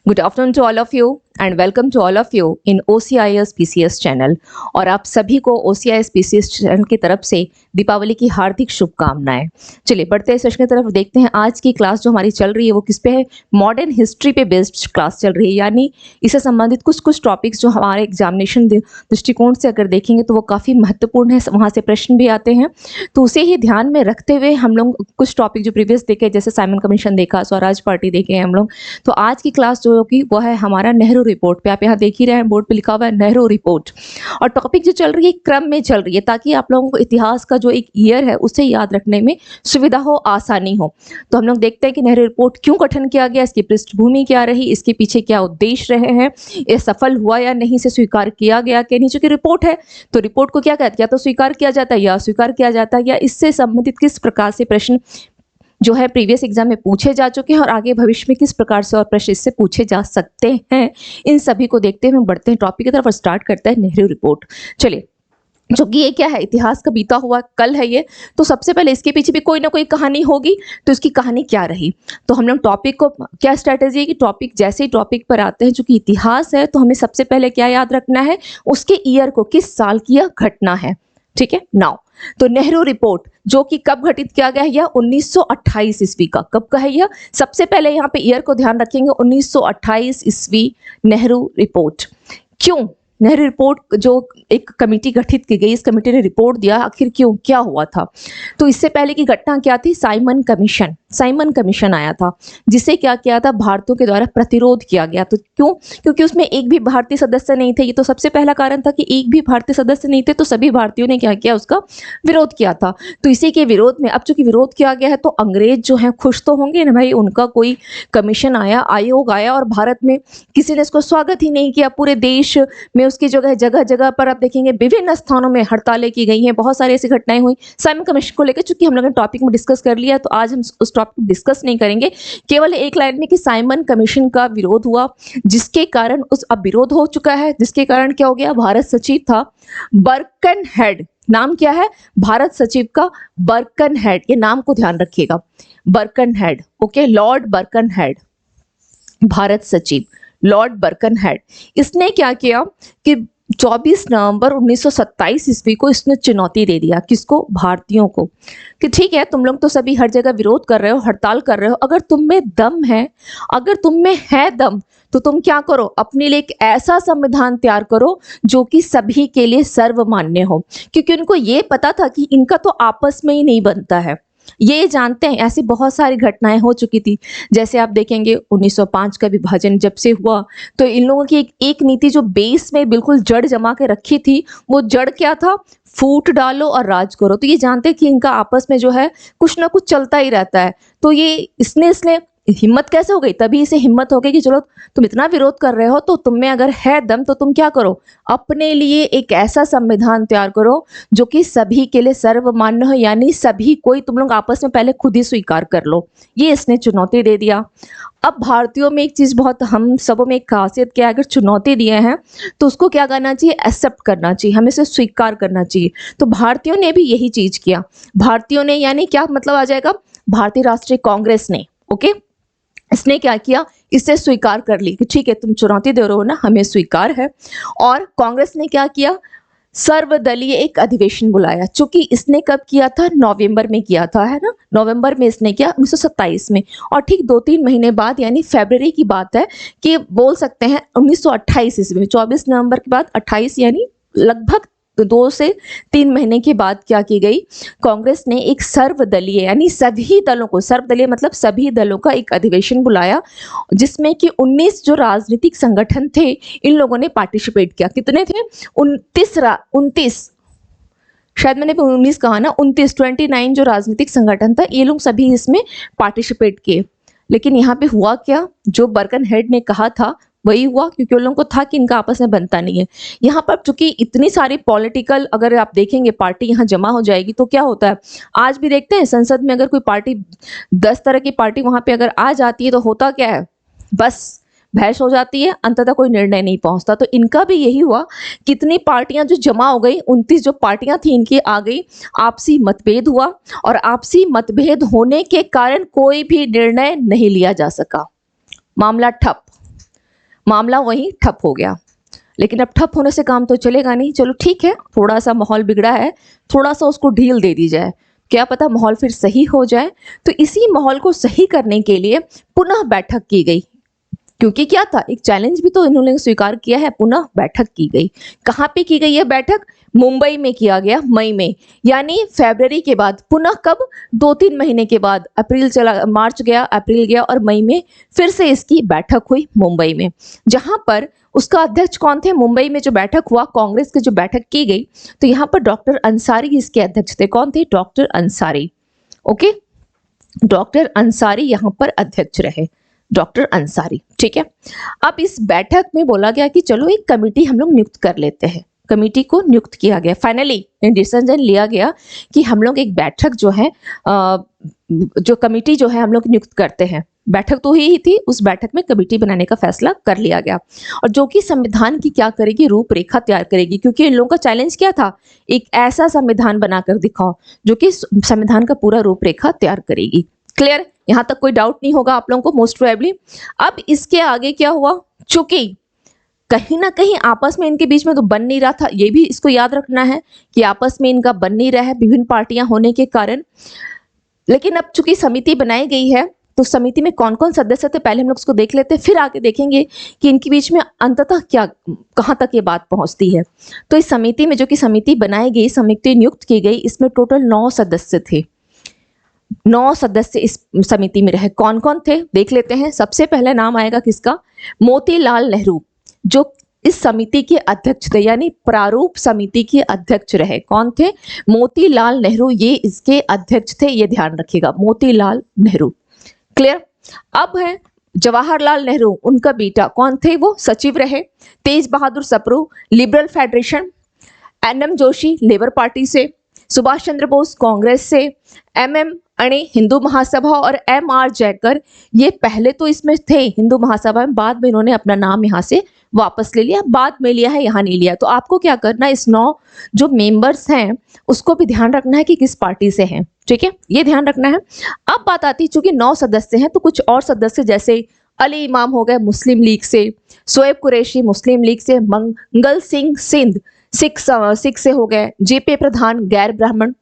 Good afternoon to all of you and welcome to all of you in OCIS PCS channel. और आप सभी को OCIS PCS channel की तरफ से दीपावली की हार्दिक शुभकामनाएं। चलिए बढ़ते हैं सेशन की तरफ, देखते हैं आज की क्लास जो हमारी चल रही है वो किस पे है। मॉडर्न हिस्ट्री पे बेस्ड क्लास चल रही है, यानी इससे संबंधित कुछ टॉपिक्स जो हमारे एग्जामिनेशन दृष्टिकोण से अगर देखेंगे तो वो काफ़ी महत्वपूर्ण है, वहाँ से प्रश्न भी आते हैं। तो उसे ही ध्यान में रखते हुए हम लोग कुछ टॉपिक जो प्रीवियस देखे, जैसे साइमन कमीशन देखा, स्वराज पार्टी देखे हैं हम लोग। तो आज की क्लास जो होगी वो है हमारा नेहरू रिपोर्ट पे। आप यहाँ देख ही रहे हैं बोर्ड पे लिखा हुआ है नेहरू रिपोर्ट। और टॉपिक जो चल रही है क्रम में चल रही है ताकि आप लोगों को इतिहास का जो एक ईयर है उसे याद रखने में सुविधा हो, आसानी हो। तो हम लोग देखते हैं कि नेहरू रिपोर्ट क्यों गठन किया गया, इसकी पृष्ठभूमि क्या रही, इसके पीछे क्या उद्देश्य रहे हैं, ये सफल हुआ या नहीं, से स्वीकार किया गया कि नहीं। चूंकि रिपोर्ट है तो रिपोर्ट को क्या कहते हैं, या तो स्वीकार किया जाता है या अस्वीकार किया जाता है, या इससे संबंधित किस प्रकार से प्रश्न जो है प्रीवियस एग्जाम में पूछे जा चुके हैं और आगे भविष्य में किस प्रकार से और प्रश्न इससे पूछे जा सकते हैं। इन सभी को देखते हुए बढ़ते हैं टॉपिक की तरफ और स्टार्ट करते हैं नेहरू रिपोर्ट। चलिए, जो कि ये क्या है, इतिहास का बीता हुआ कल है ये। तो सबसे पहले इसके पीछे भी कोई ना कोई कहानी होगी, तो इसकी कहानी क्या रही। तो हम लोग टॉपिक को क्या स्ट्रैटेजी है कि टॉपिक जैसे ही टॉपिक पर आते हैं, चूंकि इतिहास है तो हमें सबसे पहले क्या याद रखना है, उसके ईयर को, किस साल की यह घटना है। ठीक है, नाउ तो नेहरू रिपोर्ट जो कि कब घटित किया गया है, यह 1928 ईस्वी का। कब का है यह, सबसे पहले यहाँ पे ईयर को ध्यान रखेंगे, 1928 ईस्वी नेहरू रिपोर्ट। क्यों नेहरू रिपोर्ट, जो एक कमेटी गठित की गई, इस कमेटी ने रिपोर्ट दिया, आखिर क्यों, क्या हुआ था। तो इससे पहले की घटना क्या थी, साइमन कमीशन। साइमन कमीशन आया था जिसे क्या किया था, भारतीयों के द्वारा प्रतिरोध किया गया। तो क्यों, क्योंकि उसमें एक भी भारतीय सदस्य नहीं थे। ये तो सबसे पहला कारण था कि एक भी भारतीय सदस्य नहीं थे, तो सभी भारतीयों ने क्या किया, उसका विरोध किया था। तो इसी के विरोध में, अब चूंकि विरोध किया गया है तो अंग्रेज जो है खुश तो होंगे ना भाई, उनका कोई कमीशन आया, आयोग आया, और भारत में किसी ने इसको स्वागत ही नहीं किया। पूरे देश में उसकी जगह जगह जगह पर आप देखेंगे विभिन्न स्थानों में हड़तालें की गई हैं, बहुत सारी ऐसी घटनाएं हुई साइमन कमीशन को लेकर। चूंकि हम लोगों ने टॉपिक में डिस्कस कर लिया तो आज हम उस टॉपिक डिस्कस नहीं करेंगे, केवल एक लाइन में कि साइमन कमीशन का विरोध हुआ, जिसके कारण उस अब विरोध हो चुका है, जिसके कारण क्या हो गया, भारत सचिव था बर्कनहेड। नाम क्या है, भारत सचिव का बर्कनहेड, ये नाम को ध्यान रखिएगा, Birkenhead. Okay, Lord Birkenhead, Bharat सचिव लॉर्ड बर्कनहेड। इसने क्या किया कि 24 नवंबर 1927 ईस्वी को इसने चुनौती दे दिया, किसको, भारतीयों को, कि ठीक है तुम लोग तो सभी हर जगह विरोध कर रहे हो, हड़ताल कर रहे हो, अगर तुम में दम है, अगर तुम में है दम, तो तुम क्या करो, अपने लिए एक ऐसा संविधान तैयार करो जो कि सभी के लिए सर्वमान्य हो। क्योंकि उनको ये पता था कि इनका तो आपस में ही नहीं बनता है, ये जानते हैं। ऐसी बहुत सारी घटनाएं हो चुकी थी, जैसे आप देखेंगे 1905 का विभाजन जब से हुआ, तो इन लोगों की एक नीति जो बेस में बिल्कुल जड़ जमा के रखी थी, वो जड़ क्या था, फूट डालो और राज करो। तो ये जानते हैं कि इनका आपस में जो है कुछ ना कुछ चलता ही रहता है। तो ये इसने हिम्मत कैसे हो गई, तभी इसे हिम्मत हो गई कि चलो तुम इतना विरोध कर रहे हो तो तुम में अगर है दम तो तुम क्या करो, अपने लिए एक ऐसा संविधान तैयार करो जो कि सभी के लिए सर्वमान्य हो, यानी सभी कोई तुम लोग आपस में पहले खुद ही स्वीकार कर लो। ये इसने चुनौती दे दिया। अब भारतीयों में एक चीज बहुत, हम सबों में एक खासियत क्या है, अगर चुनौती दिए हैं तो उसको क्या करना चाहिए, एक्सेप्ट करना चाहिए, हमें इसे स्वीकार करना चाहिए। तो भारतीयों ने भी यही चीज किया। भारतीयों ने, यानी क्या मतलब आ जाएगा, भारतीय राष्ट्रीय कांग्रेस ने, ओके, इसने क्या किया, इसे स्वीकार कर ली कि ठीक है तुम चुनौती दे रहे हो ना, हमें स्वीकार है। और कांग्रेस ने क्या किया, सर्वदलीय एक अधिवेशन बुलाया। चूंकि इसने कब किया था, नवंबर में किया था, है ना, नवंबर में इसने किया 1927 में। और ठीक 2-3 महीने बाद, यानी फरवरी की बात है, कि बोल सकते हैं 1928 ईस्वी में, 24 नवंबर के बाद 28, यानी लगभग 2 से 3 महीने के बाद क्या की गई, कांग्रेस ने एक सर्वदलीय, यानी सभी दलों को, सर्वदलीय मतलब सभी दलों का एक अधिवेशन बुलाया, जिसमें कि 19 जो राजनीतिक संगठन थे, इन लोगों ने पार्टिसिपेट किया। कितने थे, 29, शायद मैंने 19 कहा ना, 29 जो राजनीतिक संगठन था, ये लोग सभी इसमें पार्टिसिपेट किए। लेकिन यहाँ पे हुआ क्या, जो बर्कनहेड ने कहा था वही हुआ, क्योंकि उन लोगों को था कि इनका आपस में बनता नहीं है। यहाँ पर चूंकि इतनी सारी पॉलिटिकल, अगर आप देखेंगे पार्टी यहाँ जमा हो जाएगी तो क्या होता है, आज भी देखते हैं संसद में अगर कोई पार्टी, 10 तरह की पार्टी वहां पे अगर आ जाती है तो होता क्या है, बस बहस हो जाती है, अंततः कोई निर्णय नहीं पहुंचता। तो इनका भी यही हुआ, कितनी पार्टियां जो जमा हो गई, 29 जो पार्टियां थी इनकी आ गई, आपसी मतभेद हुआ, और आपसी मतभेद होने के कारण कोई भी निर्णय नहीं लिया जा सका, मामला ठप। मामला वहीं ठप हो गया। लेकिन अब ठप होने से काम तो चलेगा नहीं, चलो ठीक है, थोड़ा सा माहौल बिगड़ा है, थोड़ा सा उसको ढील दे दी जाए, क्या पता माहौल फिर सही हो जाए। तो इसी माहौल को सही करने के लिए पुनः बैठक की गई, क्योंकि क्या था, एक चैलेंज भी तो इन्होंने स्वीकार किया है। पुनः बैठक की गई। कहाँ पे की गई है बैठक? मुंबई में किया गया, मई में, यानी फरवरी के बाद। पुनः कब? 2-3 महीने के बाद। अप्रैल चला, मार्च गया, अप्रैल गया और मई में फिर से इसकी बैठक हुई मुंबई में, जहां पर उसका अध्यक्ष कौन थे? मुंबई में जो बैठक हुआ, कांग्रेस की जो बैठक की गई, तो यहाँ पर डॉक्टर अंसारी इसके अध्यक्ष थे। कौन थे? Doctor Ansari. Okay, doctor Ansari यहाँ पर अध्यक्ष रहे, डॉक्टर अंसारी। ठीक है, अब इस बैठक में बोला गया कि चलो एक कमेटी हम लोग नियुक्त कर लेते हैं। कमेटी को नियुक्त किया गया, फाइनली डिसीजन लिया गया कि हम लोग एक बैठक जो है, जो कमेटी जो है हम लोग नियुक्त करते हैं। बैठक तो ही थी, उस बैठक में कमेटी बनाने का फैसला कर लिया गया, और जो कि संविधान की क्या करेगी? रूपरेखा तैयार करेगी। क्योंकि इन लोगों का चैलेंज क्या था? एक ऐसा संविधान बनाकर दिखाओ जो कि संविधान का पूरा रूपरेखा तैयार करेगी। क्लियर? यहां तक कोई डाउट नहीं होगा आप लोगों को मोस्ट प्रोबेबली। अब इसके आगे क्या हुआ? चूंकि कहीं ना कहीं आपस में इनके बीच में तो बन नहीं रहा था, ये भी इसको याद रखना है कि आपस में इनका बन नहीं रहा है विभिन्न पार्टियां होने के कारण। लेकिन अब चूंकि समिति बनाई गई है, तो समिति में कौन कौन सदस्य थे पहले हम लोग उसको देख लेते हैं, फिर आगे देखेंगे कि इनके बीच में अंततः क्या, कहां तक ये बात पहुंचती है। तो इस समिति में, जो कि समिति बनाई गई, समिति नियुक्त की गई, इसमें टोटल 9 सदस्य थे। 9 सदस्य इस समिति में रहे। कौन कौन थे देख लेते हैं। सबसे पहले नाम आएगा किसका? मोतीलाल नेहरू, जो इस समिति के अध्यक्ष थे, यानी प्रारूप समिति के अध्यक्ष रहे। कौन थे? मोतीलाल नेहरू, ये इसके अध्यक्ष थे, ये ध्यान रखिएगा, मोतीलाल नेहरू। क्लियर? अब है जवाहरलाल नेहरू, उनका बेटा कौन थे? वो सचिव रहे। Tej Bahadur Sapru, liberal federation. N M. Joshi, labour party से। सुभाष चंद्र बोस, कांग्रेस से। एम.एम. अणे, हिंदू महासभा। और एम.आर. जयकर, ये पहले तो इसमें थे हिंदू महासभा में, बाद में इन्होंने अपना नाम यहाँ से वापस ले लिया, बाद में लिया है, यहाँ नहीं लिया। तो आपको क्या करना है, इस 9 जो मेंबर्स हैं उसको भी ध्यान रखना है कि किस पार्टी से हैं। ठीक है, ये ध्यान रखना है। अब बात आती है, चूंकि 9 सदस्य हैं, तो कुछ और सदस्य जैसे अली इमाम हो गए मुस्लिम लीग से, शोएब कुरैशी मुस्लिम लीग से, मंगल सिंह सिंध सिख से हो गए, जेपी प्रधान गैर ब्राह्मण।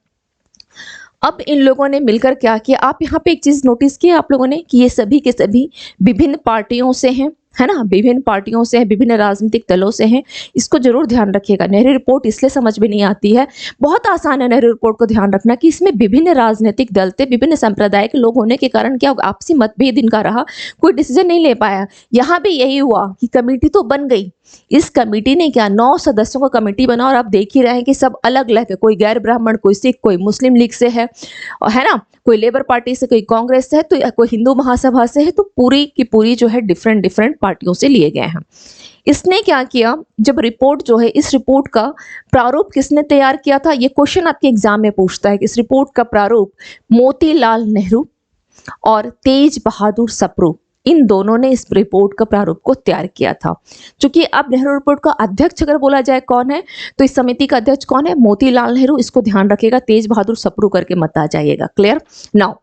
अब इन लोगों ने मिलकर क्या किया? आप यहाँ पे एक चीज नोटिस की आप लोगों ने कि ये सभी के सभी विभिन्न पार्टियों से हैं, है ना, विभिन्न पार्टियों से हैं, विभिन्न राजनीतिक दलों से हैं। इसको जरूर ध्यान रखिएगा। नेहरू रिपोर्ट इसलिए समझ में नहीं आती है, बहुत आसान है नेहरू रिपोर्ट को ध्यान रखना, कि इसमें विभिन्न राजनीतिक दल थे, विभिन्न संप्रदाय के लोग होने के कारण क्या आपसी मतभेद इनका रहा, कोई डिसीजन नहीं ले पाया। यहाँ भी यही हुआ कि कमेटी तो बन गई, इस कमेटी ने क्या 9 सदस्यों का कमेटी बना, और आप देख ही रहे हैं कि सब अलग अलग है, कोई गैर ब्राह्मण, कोई सिख, कोई मुस्लिम लीग से है, और है ना, कोई लेबर पार्टी से, कोई कांग्रेस से है, तो कोई हिंदू महासभा से है। तो पूरी की पूरी जो है डिफरेंट डिफरेंट पार्टियों से लिए गए हैं। इसने क्या किया, जब रिपोर्ट जो है, इस रिपोर्ट का प्रारूप किसने तैयार किया था? ये क्वेश्चन आपके एग्जाम में पूछता है कि इस रिपोर्ट का प्रारूप मोतीलाल नेहरू और तेज बहादुर सप्रू, इन दोनों ने इस रिपोर्ट का प्रारूप को तैयार किया था। क्योंकि अब नेहरू रिपोर्ट का अध्यक्ष अगर बोला जाए कौन है, तो इस समिति का अध्यक्ष कौन है? मोतीलाल नेहरू। इसको ध्यान रखिएगा, तेज बहादुर सप्रू करके मत आ जाइएगा। क्लियर? नाउ,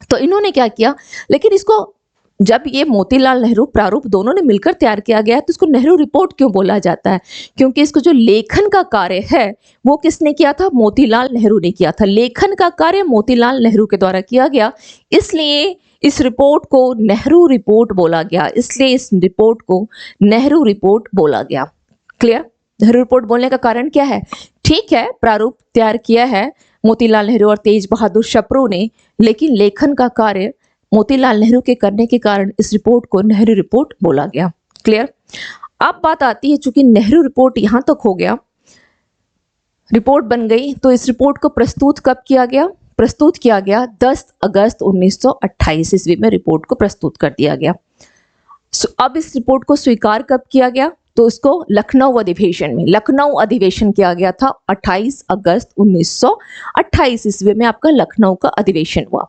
तो इन्होंने क्या किया, लेकिन इसको जब ये मोतीलाल नेहरू प्रारूप दोनों ने मिलकर तैयार किया गया है, तो इसको नेहरू रिपोर्ट क्यों बोला जाता है? क्योंकि इसको जो लेखन का कार्य है वो किसने किया था? मोतीलाल नेहरू ने किया था। लेखन का कार्य मोतीलाल नेहरू के द्वारा किया गया, इसलिए इस रिपोर्ट को नेहरू रिपोर्ट बोला गया। इसलिए इस रिपोर्ट को नेहरू रिपोर्ट बोला गया। क्लियर? नेहरू रिपोर्ट बोलने का कारण क्या है? ठीक है, प्रारूप तैयार किया है मोतीलाल नेहरू और तेज बहादुर सप्रू ने, लेकिन लेखन का कार्य मोतीलाल नेहरू के करने के कारण इस रिपोर्ट को नेहरू रिपोर्ट बोला गया। क्लियर? अब बात आती है, चूंकि नेहरू रिपोर्ट यहां तक हो गया, रिपोर्ट बन गई, तो इस रिपोर्ट को प्रस्तुत कब किया गया? प्रस्तुत किया गया 10 अगस्त 1928 ईस्वी में रिपोर्ट को प्रस्तुत कर दिया गया। अब इस रिपोर्ट को स्वीकार कब किया गया? तो इसको लखनऊ अधिवेशन में, लखनऊ अधिवेशन किया गया था 28 अगस्त 1928 ईस्वी में, आपका लखनऊ का अधिवेशन हुआ।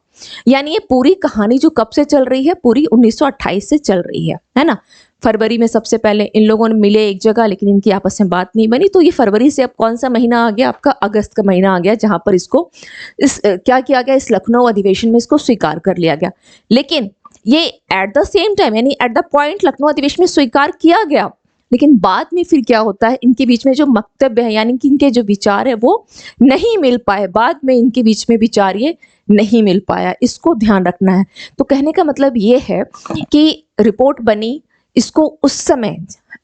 यानी ये पूरी कहानी जो कब से चल रही है? पूरी 1928 से चल रही है ना। फरवरी में सबसे पहले इन लोगों ने मिले एक जगह, लेकिन इनकी आपस में बात नहीं बनी, तो ये फरवरी से अब कौन सा महीना आ गया? आपका अगस्त का महीना आ गया, जहां पर इसको क्या किया गया? इस लखनऊ अधिवेशन में इसको स्वीकार कर लिया गया। लेकिन ये एट द सेम टाइम यानी एट द पॉइंट लखनऊ अधिवेशन में स्वीकार किया गया, लेकिन बाद में फिर क्या होता है, इनके बीच में जो वक्तव्य है यानी कि इनके जो विचार है वो नहीं मिल पाए, बाद में इनके बीच में विचार ये नहीं मिल पाया, इसको ध्यान रखना है। तो कहने का मतलब ये है कि रिपोर्ट बनी, इसको उस समय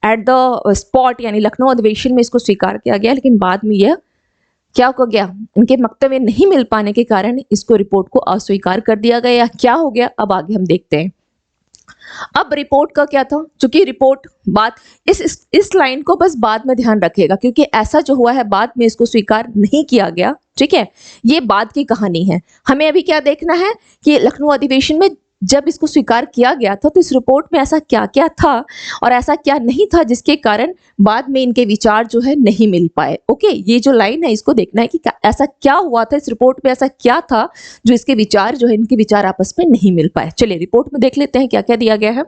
एट द स्पॉट यानी लखनऊ अधिवेशन में इसको स्वीकार किया गया, लेकिन बाद में यह क्या हो गया, इनके वक्तव्य नहीं मिल पाने के कारण इसको रिपोर्ट को अस्वीकार कर दिया गया, या क्या हो गया अब आगे हम देखते हैं। अब रिपोर्ट का क्या था, चूंकि रिपोर्ट बात इस लाइन को बस बाद में ध्यान रखिएगा, क्योंकि ऐसा जो हुआ है बाद में इसको स्वीकार नहीं किया गया, ठीक है, ये बाद की कहानी है। हमें अभी क्या देखना है कि लखनऊ अधिवेशन में जब इसको स्वीकार किया गया था तो इस रिपोर्ट में ऐसा क्या क्या था और ऐसा क्या नहीं था जिसके कारण बाद में इनके विचार जो है नहीं मिल पाए। ओके, ये जो लाइन है इसको देखना है कि ऐसा क्या हुआ था इस रिपोर्ट में, ऐसा क्या था जो इसके विचार जो है इनके विचार आपस में नहीं मिल पाए। चलिए रिपोर्ट में देख लेते हैं क्या क्या दिया गया है।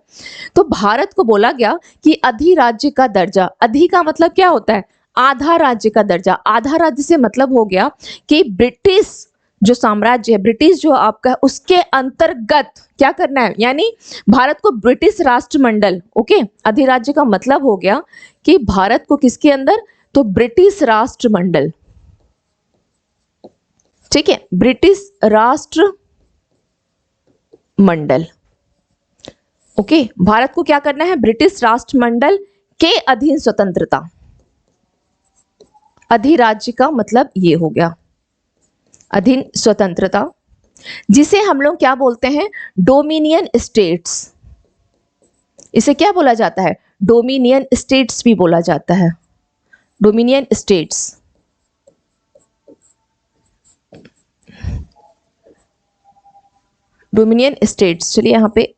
तो भारत को बोला गया कि अधिराज्य का दर्जा, अधि का मतलब क्या होता है, आधा राज्य का दर्जा। आधा राज्य से मतलब हो गया कि ब्रिटिश जो साम्राज्य है, ब्रिटिश जो आपका है, उसके अंतर्गत क्या करना है, यानी भारत को ब्रिटिश राष्ट्रमंडल। ओके, अधिराज्य का मतलब हो गया कि भारत को किसके अंदर, तो ब्रिटिश राष्ट्रमंडल, ठीक है, ब्रिटिश राष्ट्रमंडल। ओके, भारत को क्या करना है, ब्रिटिश राष्ट्रमंडल के अधीन स्वतंत्रता। अधिराज्य का मतलब ये हो गया अधीन स्वतंत्रता, जिसे हम लोग क्या बोलते हैं, डोमिनियन स्टेट्स। इसे क्या बोला जाता है, डोमिनियन स्टेट्स भी बोला जाता है, डोमिनियन स्टेट्स। डोमिनियन स्टेट्स, चलिए यहाँ पे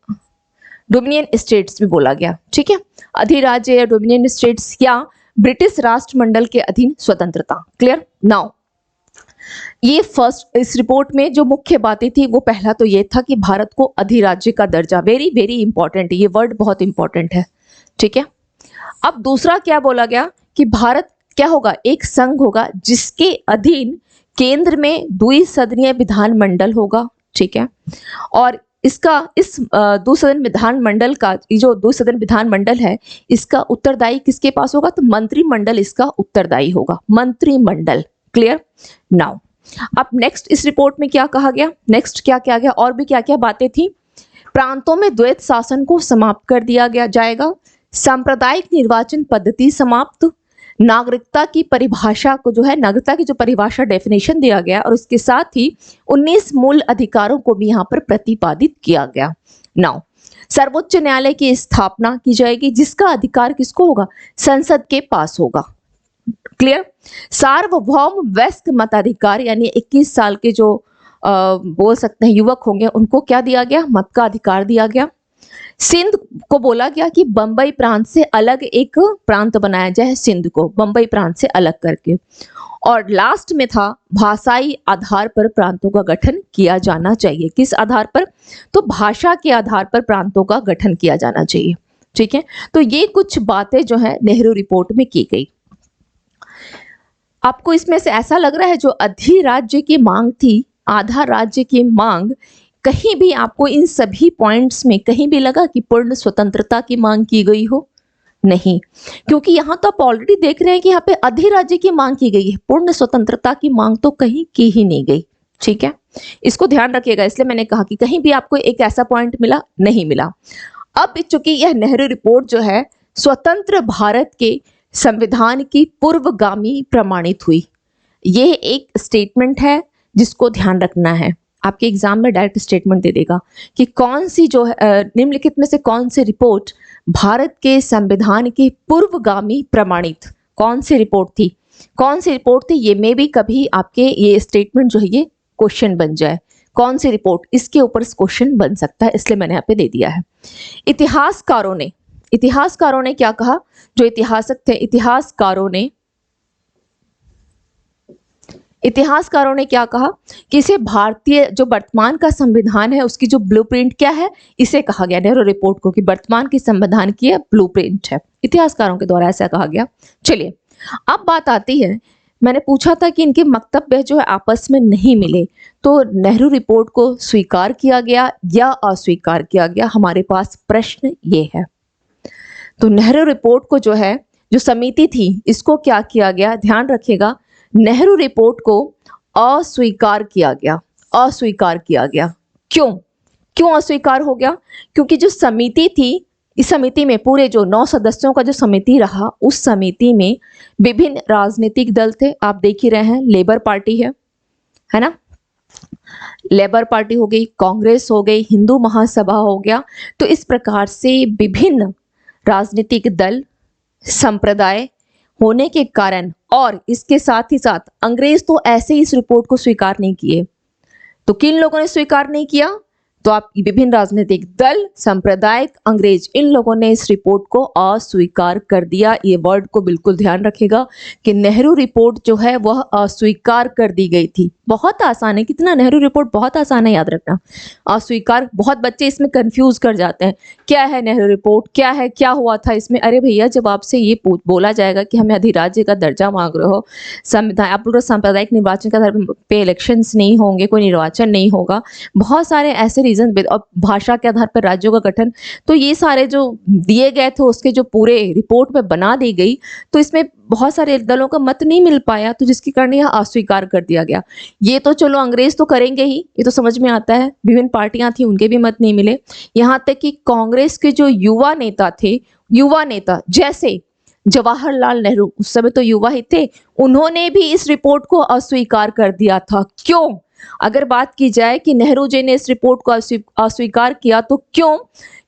डोमिनियन स्टेट्स भी बोला गया, ठीक है, अधिराज्य या डोमिनियन स्टेट्स या ब्रिटिश राष्ट्रमंडल के अधीन स्वतंत्रता। क्लियर। नाउ ये फर्स्ट इस रिपोर्ट में जो मुख्य बातें थी वो पहला तो ये था कि भारत को अधिराज्य का दर्जा, वेरी वेरी इंपॉर्टेंट, ये वर्ड बहुत इंपॉर्टेंट है, ठीक है। अब दूसरा क्या बोला गया कि भारत क्या होगा, एक संघ होगा जिसके अधीन केंद्र में द्विसदनीय विधानमंडल होगा, ठीक है, और इसका इस द्विसदन विधानमंडल का, ये जो द्विसदन विधानमंडल है इसका उत्तरदायी किसके पास होगा, तो मंत्रिमंडल इसका उत्तरदायी होगा, मंत्रिमंडल। क्लियर। नाउ अब नेक्स्ट इस रिपोर्ट में क्या कहा गया, नेक्स्ट क्या क्या गया, और भी क्या क्या बातें थी। प्रांतों में द्वैत शासन को समाप्त कर दिया गया जाएगा, सांप्रदायिक निर्वाचन पद्धति समाप्त, नागरिकता की परिभाषा को जो है, नागरिकता की जो परिभाषा डेफिनेशन दिया गया, और उसके साथ ही 19 मूल अधिकारों को भी यहाँ पर प्रतिपादित किया गया। नाउ सर्वोच्च न्यायालय की स्थापना की जाएगी जिसका अधिकार किसको होगा, संसद के पास होगा। क्लियर। सार्वभौम वयस्क मताधिकार यानी 21 साल के जो बोल सकते हैं युवक होंगे उनको क्या दिया गया, मत का अधिकार दिया गया। सिंध को बोला गया कि बंबई प्रांत से अलग एक प्रांत बनाया जाए, सिंध को बंबई प्रांत से अलग करके। और लास्ट में था भाषाई आधार पर प्रांतों का गठन किया जाना चाहिए। किस आधार पर, तो भाषा के आधार पर प्रांतों का गठन किया जाना चाहिए, ठीक है। तो ये कुछ बातें जो है नेहरू रिपोर्ट में की गई। आपको इसमें से ऐसा लग रहा है जो अधिराज्य की मांग थी, आधा राज्य की मांग, कहीं भी आपको इन सभी पॉइंट्स में कहीं भी लगा कि पूर्ण स्वतंत्रता की मांग की गई हो? नहीं, क्योंकि यहाँ तो आप ऑलरेडी देख रहे हैं कि यहाँ पे अधिराज्य की मांग की गई है, पूर्ण स्वतंत्रता की मांग तो कहीं की ही नहीं गई, ठीक है। इसको ध्यान रखिएगा, इसलिए मैंने कहा कि कहीं भी आपको एक ऐसा पॉइंट मिला, नहीं मिला। अब चूंकि यह नेहरू रिपोर्ट जो है स्वतंत्र भारत के संविधान की पूर्वगामी प्रमाणित हुई, यह एक स्टेटमेंट है जिसको ध्यान रखना है। आपके एग्जाम में डायरेक्ट स्टेटमेंट दे देगा कि कौन सी जो निम्नलिखित में से कौन सी रिपोर्ट भारत के संविधान की पूर्वगामी प्रमाणित, कौन सी रिपोर्ट थी, कौन सी रिपोर्ट थी, ये में भी कभी आपके ये स्टेटमेंट जो है ये क्वेश्चन बन जाए, कौन सी रिपोर्ट, इसके ऊपर क्वेश्चन बन सकता है, इसलिए मैंने यहाँ पे दे दिया है। इतिहासकारों ने क्या कहा, जो इतिहासक थे, इतिहासकारों ने क्या कहा कि इसे भारतीय जो वर्तमान का संविधान है उसकी जो ब्लूप्रिंट क्या है, इसे कहा गया नेहरू रिपोर्ट को कि वर्तमान के संविधान की ब्लूप्रिंट है, इतिहासकारों के द्वारा ऐसा कहा गया। चलिए अब बात आती है मैंने पूछा था कि इनके वक्तव्य जो है आपस में नहीं मिले, तो नेहरू रिपोर्ट को स्वीकार किया गया या अस्वीकार किया गया, हमारे पास प्रश्न ये है। तो नेहरू रिपोर्ट को जो है, जो समिति थी, इसको क्या किया गया, ध्यान रखिएगा, नेहरू रिपोर्ट को अस्वीकार किया गया, अस्वीकार किया गया। क्यों क्यों अस्वीकार हो गया? क्योंकि जो समिति थी, इस समिति में पूरे जो 9 सदस्यों का जो समिति रहा, उस समिति में विभिन्न राजनीतिक दल थे। आप देख ही रहे हैं, लेबर पार्टी है ना, लेबर पार्टी हो गई, कांग्रेस हो गई, हिंदू महासभा हो गया। तो इस प्रकार से विभिन्न राजनीतिक दल, संप्रदाय होने के कारण, और इसके साथ ही साथ अंग्रेज तो ऐसे ही इस रिपोर्ट को स्वीकार नहीं किए। तो किन लोगों ने स्वीकार नहीं किया? तो आप विभिन्न राजनीतिक दल, सांप्रदायिक, अंग्रेज, इन लोगों ने इस रिपोर्ट को अस्वीकार कर दिया। ये वर्ड को बिल्कुल ध्यान रखिएगा कि नेहरू रिपोर्ट जो है वह अस्वीकार कर दी गई थी। बहुत आसान है, कितना नेहरू रिपोर्ट बहुत आसान है याद रखना। अस्वीकार, बहुत बच्चे इसमें कंफ्यूज कर जाते हैं, क्या है नेहरू रिपोर्ट, क्या है, क्या हुआ था इसमें। अरे भैया, जब आपसे ये बोला जाएगा कि हमें अधिराज्य का दर्जा मांग रहे हो, संविधान, आप लोग सांप्रदायिक निर्वाचन के आधार पे इलेक्शंस नहीं होंगे, कोई निर्वाचन नहीं होगा, बहुत सारे ऐसे रीजन, और भाषा के आधार पर राज्यों का गठन, तो ये सारे जो दिए गए थे उसके जो पूरे रिपोर्ट में बना दी गई, तो इसमें बहुत सारे दलों का मत नहीं मिल पाया, तो जिसके कारण यह अस्वीकार कर दिया गया। ये तो चलो अंग्रेज तो करेंगे ही, ये तो समझ में आता है, विभिन्न पार्टियां थी, उनके भी मत नहीं मिले। यहाँ तक कि कांग्रेस के जो युवा नेता थे, युवा नेता जैसे जवाहरलाल नेहरू, उस समय तो युवा ही थे, उन्होंने भी इस रिपोर्ट को अस्वीकार कर दिया था। क्यों? अगर बात की जाए कि नेहरू जी ने इस रिपोर्ट को अस्वीकार किया, तो क्यों?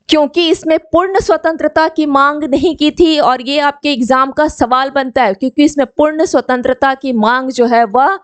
क्योंकि इसमें पूर्ण स्वतंत्रता की मांग नहीं की थी, और ये आपके एग्जाम का सवाल बनता है, क्योंकि इसमें पूर्ण स्वतंत्रता की मांग जो है वह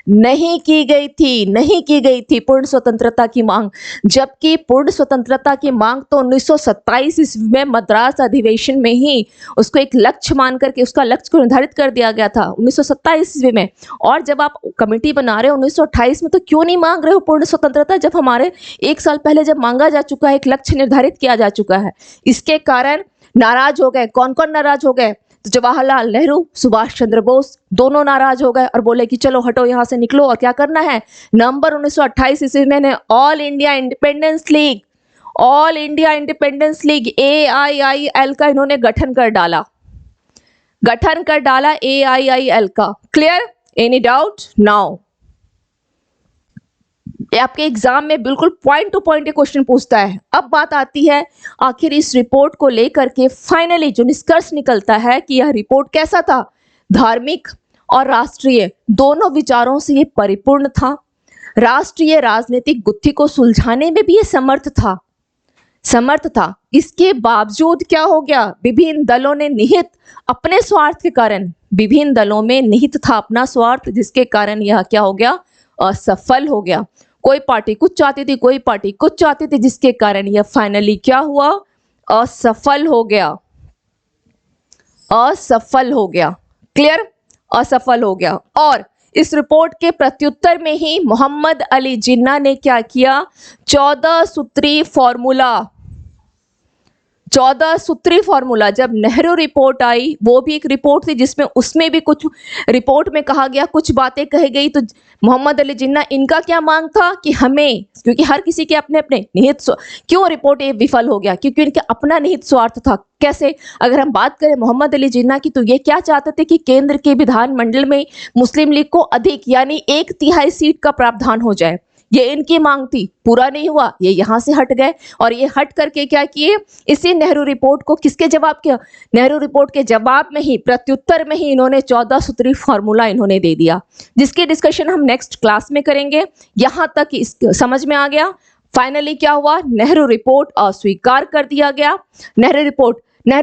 नहीं की गई थी, नहीं की गई थी पूर्ण स्वतंत्रता की मांग। जबकि पूर्ण स्वतंत्रता की मांग तो 1927 ईस्वी में मद्रास अधिवेशन में ही उसको एक लक्ष्य मान करके उसका लक्ष्य को निर्धारित कर दिया गया था 1927 ईस्वी में। और जब आप कमेटी बना रहे हो 1928 में, तो क्यों नहीं मांग रहे हो पूर्ण स्वतंत्रता, जब हमारे 1 साल पहले जब मांगा जा चुका है, एक लक्ष्य निर्धारित किया जा चुका है। इसके कारण नाराज हो गए। कौन कौन नाराज हो गए? तो जवाहरलाल नेहरू, सुभाष चंद्र बोस, दोनों नाराज हो गए और बोले कि चलो हटो यहां से, निकलो, और क्या करना है। नवंबर 1928 ईस्वी में all India independence league, all India independence league AIIL का इन्होंने गठन कर डाला, गठन कर डाला AIIL का। क्लियर? Any doubt? नाउ आपके एग्जाम में बिल्कुल पॉइंट टू पॉइंट क्वेश्चन पूछता है। अब बात आती है आखिर इस रिपोर्ट को लेकर के फाइनली जो निष्कर्ष निकलता है कि यह रिपोर्ट कैसा था, धार्मिक और राष्ट्रीय दोनों विचारों से ये परिपूर्ण था। राष्ट्रीय राजनीतिक गुत्थी को सुलझाने में भी ये समर्थ था, समर्थ था। इसके बावजूद क्या हो गया, विभिन्न दलों ने निहित अपने स्वार्थ के कारण, विभिन्न दलों में निहित था अपना स्वार्थ, जिसके कारण यह क्या हो गया, असफल हो गया। कोई पार्टी कुछ चाहती थी, कोई पार्टी कुछ चाहती थी, जिसके कारण यह फाइनली क्या हुआ, असफल हो गया, असफल हो गया। क्लियर? असफल हो गया। और इस रिपोर्ट के प्रत्युत्तर में ही मोहम्मद अली जिन्ना ने क्या किया, 14 सूत्री फॉर्मूला, 14 सूत्री फॉर्मूला, जब नेहरू रिपोर्ट आई, वो भी एक रिपोर्ट थी जिसमें उसमें भी कुछ रिपोर्ट में कहा गया, कुछ बातें कही गई। तो मोहम्मद अली जिन्ना, इनका क्या मांग था कि हमें, क्योंकि हर किसी के अपने अपने निहित, क्यों रिपोर्ट ये विफल हो गया, क्योंकि इनका अपना निहित स्वार्थ था। कैसे? अगर हम बात करें मोहम्मद अली जिन्ना की, तो ये क्या चाहते थे कि केंद्र के विधानमंडल में मुस्लिम लीग को अधिक यानी 1/3 सीट का प्रावधान हो जाए, ये इनकी मांग थी। पूरा नहीं हुआ, ये यहां से हट गए, और ये हट करके क्या किए, इसी नेहरू रिपोर्ट को किसके जवाब किया, नेहरू रिपोर्ट के जवाब में ही, प्रत्युत्तर में ही इन्होंने 14 सूत्री फॉर्मूला इन्होंने दे दिया, जिसकी डिस्कशन हम नेक्स्ट क्लास में करेंगे। यहां तक समझ में आ गया। फाइनली क्या हुआ, नेहरू रिपोर्ट अस्वीकार कर दिया गया। नेहरू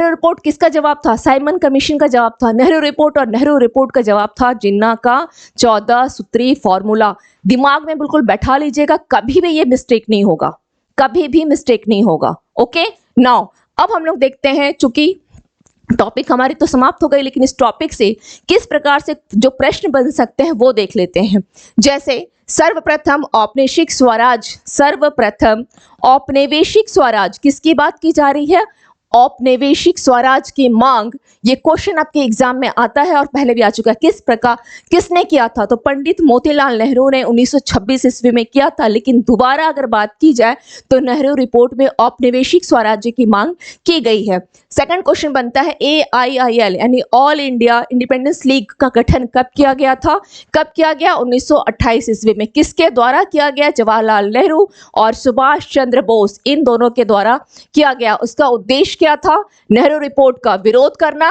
रिपोर्ट किसका जवाब था, साइमन कमीशन का जवाब था नेहरू रिपोर्ट, और नेहरू रिपोर्ट का जवाब था जिन्ना का 14 सूत्री फॉर्मूला। दिमाग में बिल्कुल बैठा लीजिएगा, कभी भी ये मिस्टेक नहीं होगा, कभी भी मिस्टेक नहीं होगा। ओके, नाउ अब हम लोग देखते हैं, चूंकि टॉपिक हमारी तो समाप्त हो गई, लेकिन इस टॉपिक से किस प्रकार से जो प्रश्न बन सकते हैं वो देख लेते हैं। जैसे सर्वप्रथम औपनिवेशिक स्वराज, सर्वप्रथम औपनिवेशिक स्वराज, किसकी बात की जा रही है, औपनिवेशिक स्वराज की मांग, ये क्वेश्चन आपके एग्जाम में आता है और पहले भी आ चुका है। किस प्रकार, किसने किया था? तो पंडित मोतीलाल नेहरू ने 1926 ईस्वी में किया था, लेकिन दोबारा अगर बात की जाए तो नेहरू रिपोर्ट में औपनिवेशिक स्वराज्य की मांग की गई है। सेकंड क्वेश्चन बनता है AIIL यानी ऑल इंडिया इंडिपेंडेंस लीग का गठन कब किया गया था? कब किया गया? 1928 ईस्वी में। किसके द्वारा किया गया? जवाहरलाल नेहरू और सुभाष चंद्र बोस, इन दोनों के द्वारा किया गया। उसका उद्देश्य क्या था? नेहरू रिपोर्ट का विरोध करना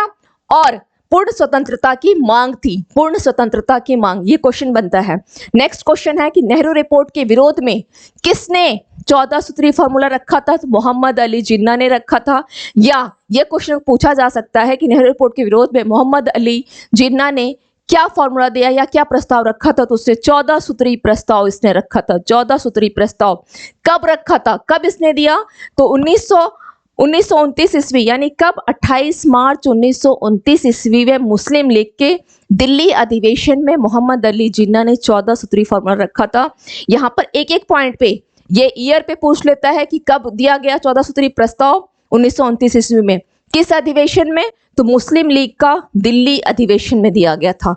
और पूर्ण स्वतंत्रता की मांग थी, पूर्ण स्वतंत्रता की मांग। ये क्वेश्चन बनता है। नेक्स्ट क्वेश्चन है कि नेहरू रिपोर्ट के विरोध में किसने 14 सूत्री फॉर्मूला रखा था? तो मोहम्मद अली जिन्ना ने रखा था। या ये क्वेश्चन पूछा जा सकता है कि नेहरू रिपोर्ट के विरोध में मोहम्मद अली जिन्ना ने क्या फॉर्मूला दिया या क्या प्रस्ताव रखा था? तो उससे 14 सूत्री प्रस्ताव इसने रखा था। 14 सूत्री प्रस्ताव कब रखा था? कब इसने दिया? तो 1929 ईस्वी, यानी कब? 28 मार्च 1929 ईस्वी में मुस्लिम लीग के दिल्ली अधिवेशन में मोहम्मद अली जिन्ना ने 14 सूत्री फॉर्मूला रखा था। यहाँ पर एक एक पॉइंट पे ये ईयर पे पूछ लेता है कि कब दिया गया 14 सूत्री प्रस्ताव? 1929 ईस्वी में। किस अधिवेशन में? तो मुस्लिम लीग का दिल्ली अधिवेशन में दिया गया था।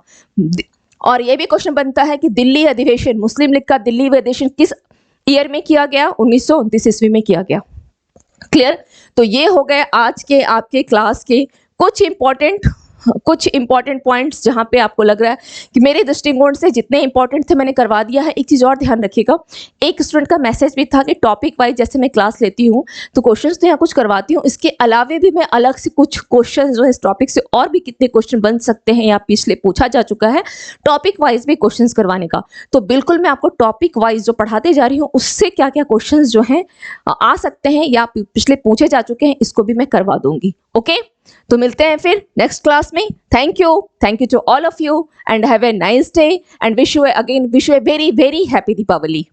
और ये भी क्वेश्चन बनता है कि दिल्ली अधिवेशन, मुस्लिम लीग का दिल्ली अधिवेशन किस ईयर में किया गया? 1929 ईस्वी में किया गया। क्लियर? तो ये हो गए आज के आपके क्लास के कुछ इंपॉर्टेंट पॉइंट्स, जहां पे आपको लग रहा है कि मेरे दृष्टिकोण से जितने इंपॉर्टेंट थे मैंने करवा दिया है। एक चीज और ध्यान रखिएगा, एक स्टूडेंट का मैसेज भी था कि टॉपिक वाइज जैसे मैं क्लास लेती हूँ तो क्वेश्चंस तो यहाँ कुछ करवाती हूँ, इसके अलावे भी मैं अलग से कुछ क्वेश्चन जो है इस टॉपिक से और भी कितने क्वेश्चन बन सकते हैं या पिछले पूछा जा चुका है, टॉपिक वाइज भी क्वेश्चन करवाने का। तो बिल्कुल मैं आपको टॉपिक वाइज जो पढ़ाते जा रही हूँ उससे क्या क्या क्वेश्चन जो है आ सकते हैं या पिछले पूछे जा चुके हैं, इसको भी मैं करवा दूंगी। ओके, तो मिलते हैं फिर नेक्स्ट क्लास में। Thank you to all of you and have a nice day and wish you again, wish you a very very happy Deepawali.